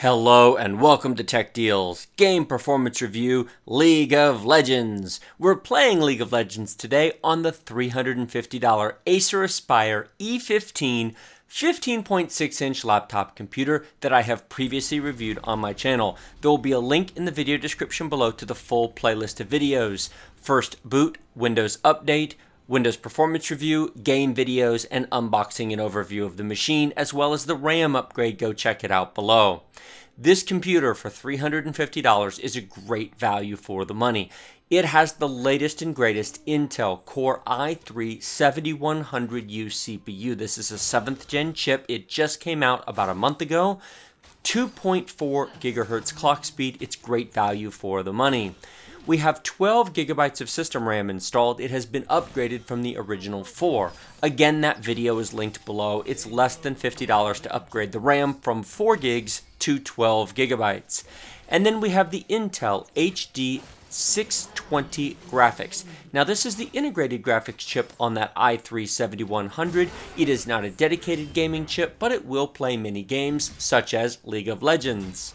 Hello and welcome to Tech Deals, Game Performance Review, League of Legends. We're playing League of Legends today on the $350 Acer Aspire E15 15.6-inch laptop computer that I have previously reviewed on my channel. There will be a link in the video description below to the full playlist of videos. First boot, Windows Update, Windows Performance Review, game videos, and unboxing and overview of the machine, as well as the RAM upgrade. Go check it out below. This computer for $350 is a great value for the money. It has the latest and greatest Intel Core i3-7100U CPU. This is a 7th gen chip. It just came out about a month ago. 2.4 gigahertz clock speed. It's great value for the money. We have 12 gigabytes of system RAM installed. It has been upgraded from the original 4. Again, that video is linked below. It's less than $50 to upgrade the RAM from 4 gigs to 12 gigabytes. And then we have the Intel HD 620 graphics. Now this is the integrated graphics chip on that i3-7100. It is not a dedicated gaming chip, but it will play mini games such as League of Legends.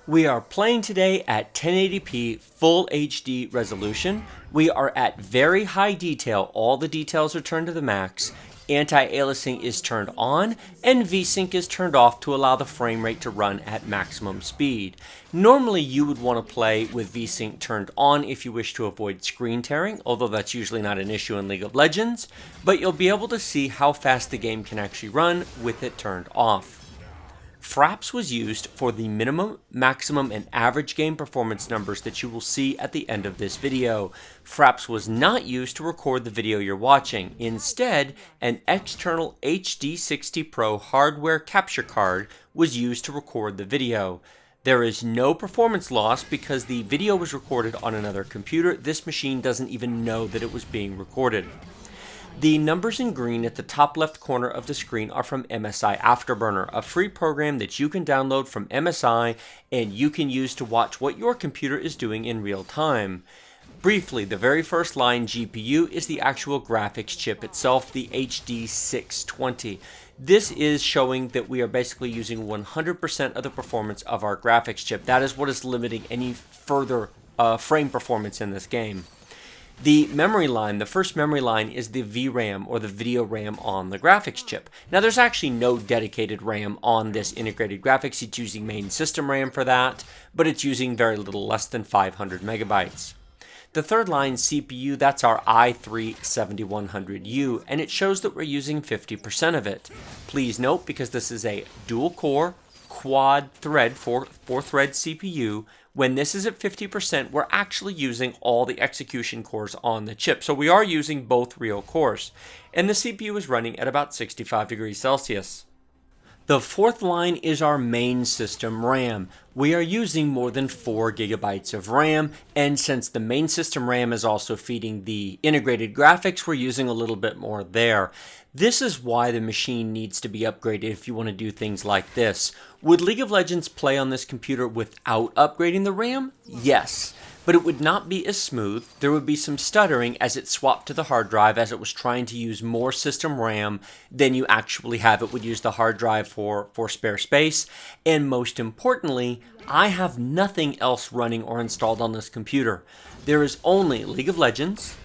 We are playing today at 1080p full HD resolution. We are at very high detail. All the details are turned to the max. Anti-aliasing is turned on and VSync is turned off to allow the frame rate to run at maximum speed. Normally you would want to play with VSync turned on if you wish to avoid screen tearing, although that's usually not an issue in League of Legends, but you'll be able to see how fast the game can actually run with it turned off. Fraps was used for the minimum, maximum, and average game performance numbers that you will see at the end of this video. Fraps was not used to record the video you're watching. Instead, an external HD60 Pro hardware capture card was used to record the video. There is no performance loss because the video was recorded on another computer. This machine doesn't even know that it was being recorded. The numbers in green at the top left corner of the screen are from MSI Afterburner, a free program that you can download from MSI and you can use to watch what your computer is doing in real time. Briefly, the very first line GPU is the actual graphics chip itself, the HD620. This is showing that we are basically using 100% of the performance of our graphics chip. That is what is limiting any further frame performance in this game. The memory line, the first memory line, is the VRAM, or the video RAM on the graphics chip. Now there's actually no dedicated RAM on this integrated graphics. It's using main system RAM for that, but it's using very little, less than 500 megabytes. The third line CPU, that's our i3-7100U, and it shows that we're using 50% of it. Please note, because this is a dual core, quad thread, four thread CPU, when this is at 50%, we're actually using all the execution cores on the chip. So we are using both real cores. And the CPU is running at about 65 degrees Celsius. The fourth line is our main system RAM. We are using more than 4 gigabytes of RAM, and since the main system RAM is also feeding the integrated graphics, we're using a little bit more there. This is why the machine needs to be upgraded if you want to do things like this. Would League of Legends play on this computer without upgrading the RAM? Yes. But it would not be as smooth. There would be some stuttering as it swapped to the hard drive, as it was trying to use more system RAM than you actually have. It would use the hard drive for spare space. And most importantly, I have nothing else running or installed on this computer. There is only League of Legends,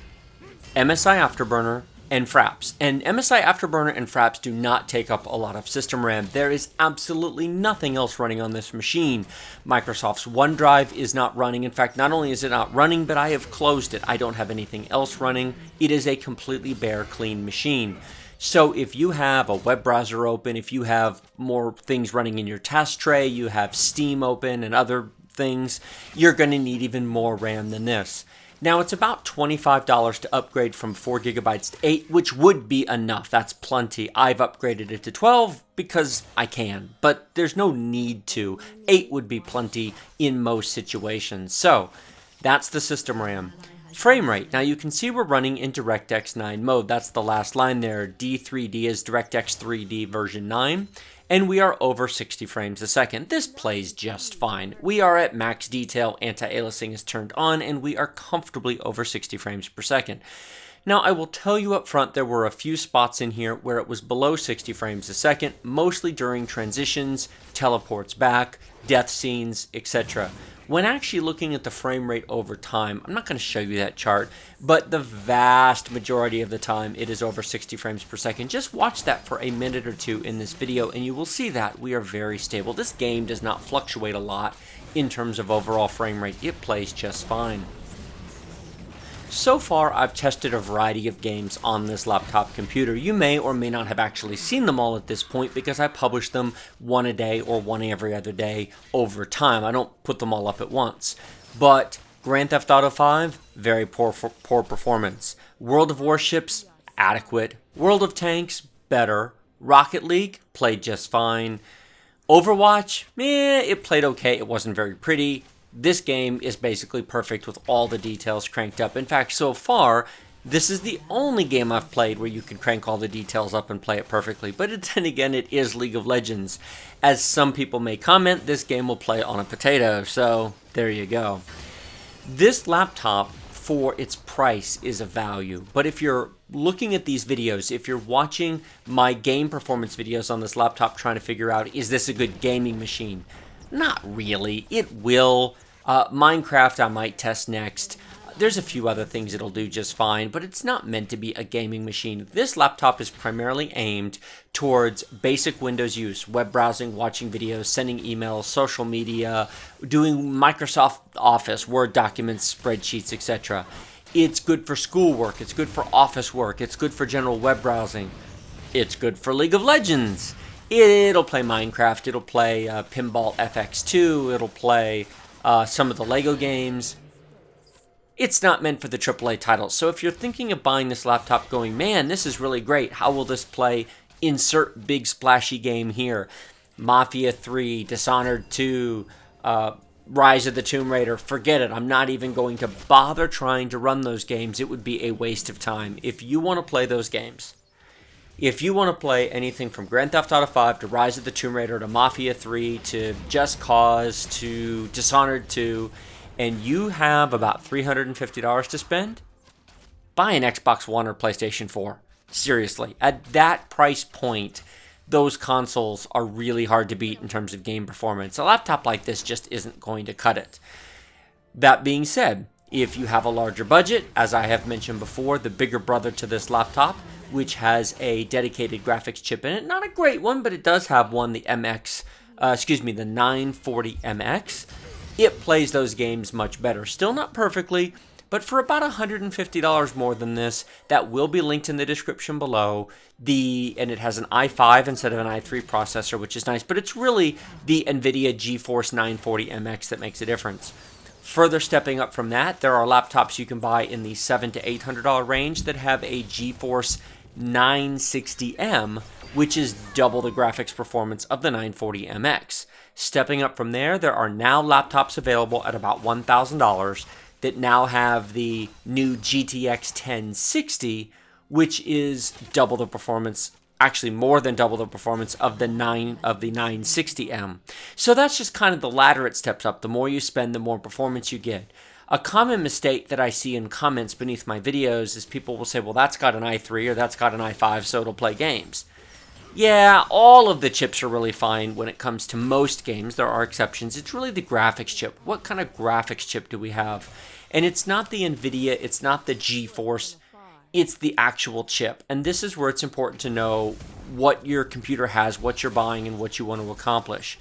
MSI Afterburner, and Fraps. And MSI Afterburner and Fraps do not take up a lot of system RAM. There is absolutely nothing else running on this machine. Microsoft's OneDrive is not running. In fact, not only is it not running, but I have closed it. I don't have anything else running. It is a completely bare, clean machine. So if you have a web browser open, if you have more things running in your task tray, you have Steam open and other things, you're going to need even more RAM than this. Now, it's about $25 to upgrade from 4 gigabytes to 8, which would be enough. That's plenty. I've upgraded it to 12 because I can, but there's no need to. 8 would be plenty in most situations. So, that's the system RAM. Frame rate. Now, you can see we're running in DirectX 9 mode. That's the last line there. D3D is DirectX 3D version 9. And we are over 60 frames a second. This plays just fine. We are at max detail, anti-aliasing is turned on, and we are comfortably over 60 frames per second. Now, I will tell you up front, there were a few spots in here where it was below 60 frames a second, mostly during transitions, teleports back, death scenes, etc. When actually looking at the frame rate over time, I'm not going to show you that chart, but the vast majority of the time it is over 60 frames per second. Just watch that for a minute or two in this video and you will see that we are very stable. This game does not fluctuate a lot in terms of overall frame rate. It plays just fine. So far, I've tested a variety of games on this laptop computer. You may or may not have actually seen them all at this point because I publish them one a day or one every other day over time. I don't put them all up at once. But Grand Theft Auto 5, very poor performance. World of Warships, adequate. World of Tanks, better. Rocket League, played just fine. Overwatch, it played okay. It wasn't very pretty. This game is basically perfect with all the details cranked up. In fact, so far, this is the only game I've played where you can crank all the details up and play it perfectly. But then again, it is League of Legends. As some people may comment, this game will play on a potato. So there you go. This laptop, for its price, is a value. But if you're looking at these videos, if you're watching my game performance videos on this laptop trying to figure out, is this a good gaming machine? Not really. It will. Minecraft I might test next. There's a few other things it'll do just fine, but it's not meant to be a gaming machine. This laptop is primarily aimed towards basic Windows use, web browsing, watching videos, sending emails, social media, doing Microsoft Office, Word documents, spreadsheets, etc. It's good for schoolwork, it's good for office work, it's good for general web browsing. It's good for League of Legends. It'll play Minecraft, it'll play Pinball FX2, it'll play some of the Lego games. It's not meant for the AAA titles. So if you're thinking of buying this laptop going, man, this is really great, how will this play? Insert big splashy game here. Mafia 3, Dishonored 2, Rise of the Tomb Raider, forget it. I'm not even going to bother trying to run those games. It would be a waste of time. If you want to play those games, if you want to play anything from Grand Theft Auto 5 to Rise of the Tomb Raider to Mafia 3 to Just Cause to Dishonored 2, and you have about $350 to spend, buy an Xbox One or PlayStation 4. Seriously, at that price point, those consoles are really hard to beat in terms of game performance. A laptop like this just isn't going to cut it. That being said, if you have a larger budget, as I have mentioned before, the bigger brother to this laptop, which has a dedicated graphics chip in it. Not a great one, but it does have one, the 940MX. It plays those games much better. Still not perfectly, but for about $150 more than this, that will be linked in the description below. And it has an i5 instead of an i3 processor, which is nice, but it's really the NVIDIA GeForce 940MX that makes a difference. Further stepping up from that, there are laptops you can buy in the $700 to $800 range that have a GeForce 960M, which is double the graphics performance of the 940MX. Stepping up from there, there are now laptops available at about $1,000 that now have the new GTX 1060, which is double the performance, actually more than double the performance of the 960M. So that's just kind of the ladder it steps up. The more you spend, the more performance you get. A common mistake that I see in comments beneath my videos is people will say, well, that's got an i3 or that's got an i5, so it'll play games. Yeah, all of the chips are really fine when it comes to most games. There are exceptions. It's really the graphics chip. What kind of graphics chip do we have? And it's not the NVIDIA, it's not the GeForce, it's the actual chip. And this is where it's important to know what your computer has, what you're buying, and what you want to accomplish.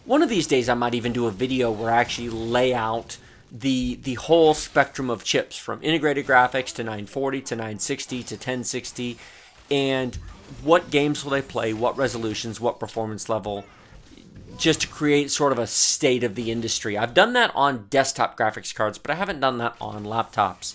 One of these days I might even do a video where I actually lay out the whole spectrum of chips, from integrated graphics to 940 to 960 to 1060, and what games will they play, what resolutions, what performance level, just to create sort of a state of the industry. I've done that on desktop graphics cards, but I haven't done that on laptops.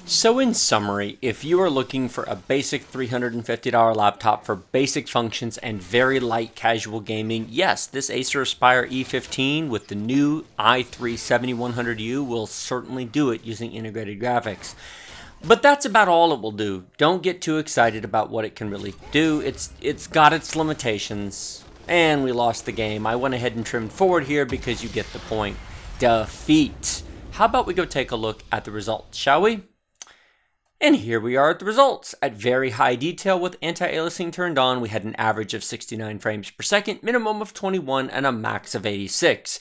So in summary, if you are looking for a basic $350 laptop for basic functions and very light casual gaming, yes, this Acer Aspire E15 with the new i3-7100U will certainly do it using integrated graphics. But that's about all it will do. Don't get too excited about what it can really do. It's got its limitations, and we lost the game. I went ahead and trimmed forward here because you get the point. Defeat. How about we go take a look at the results, shall we? And here we are at the results. At very high detail with anti-aliasing turned on, we had an average of 69 frames per second, minimum of 21, and a max of 86.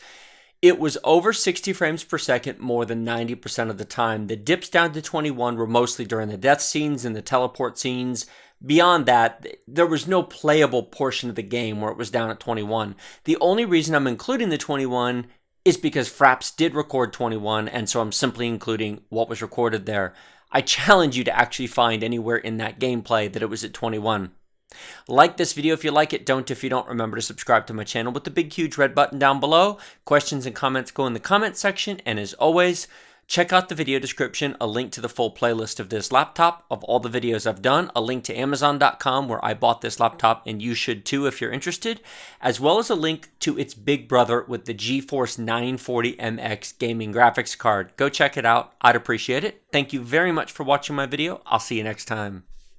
It was over 60 frames per second more than 90% of the time. The dips down to 21 were mostly during the death scenes and the teleport scenes. Beyond that, there was no playable portion of the game where it was down at 21. The only reason I'm including the 21 is because Fraps did record 21, and so I'm simply including what was recorded there. I challenge you to actually find anywhere in that gameplay that it was at 21. Like this video if you like it, don't if you don't. Remember to subscribe to my channel with the big huge red button down below. Questions and comments go in the comment section, and as always, check out the video description, a link to the full playlist of this laptop, of all the videos I've done, a link to Amazon.com where I bought this laptop and you should too if you're interested, as well as a link to its big brother with the GeForce 940MX gaming graphics card. Go check it out. I'd appreciate it. Thank you very much for watching my video. I'll see you next time.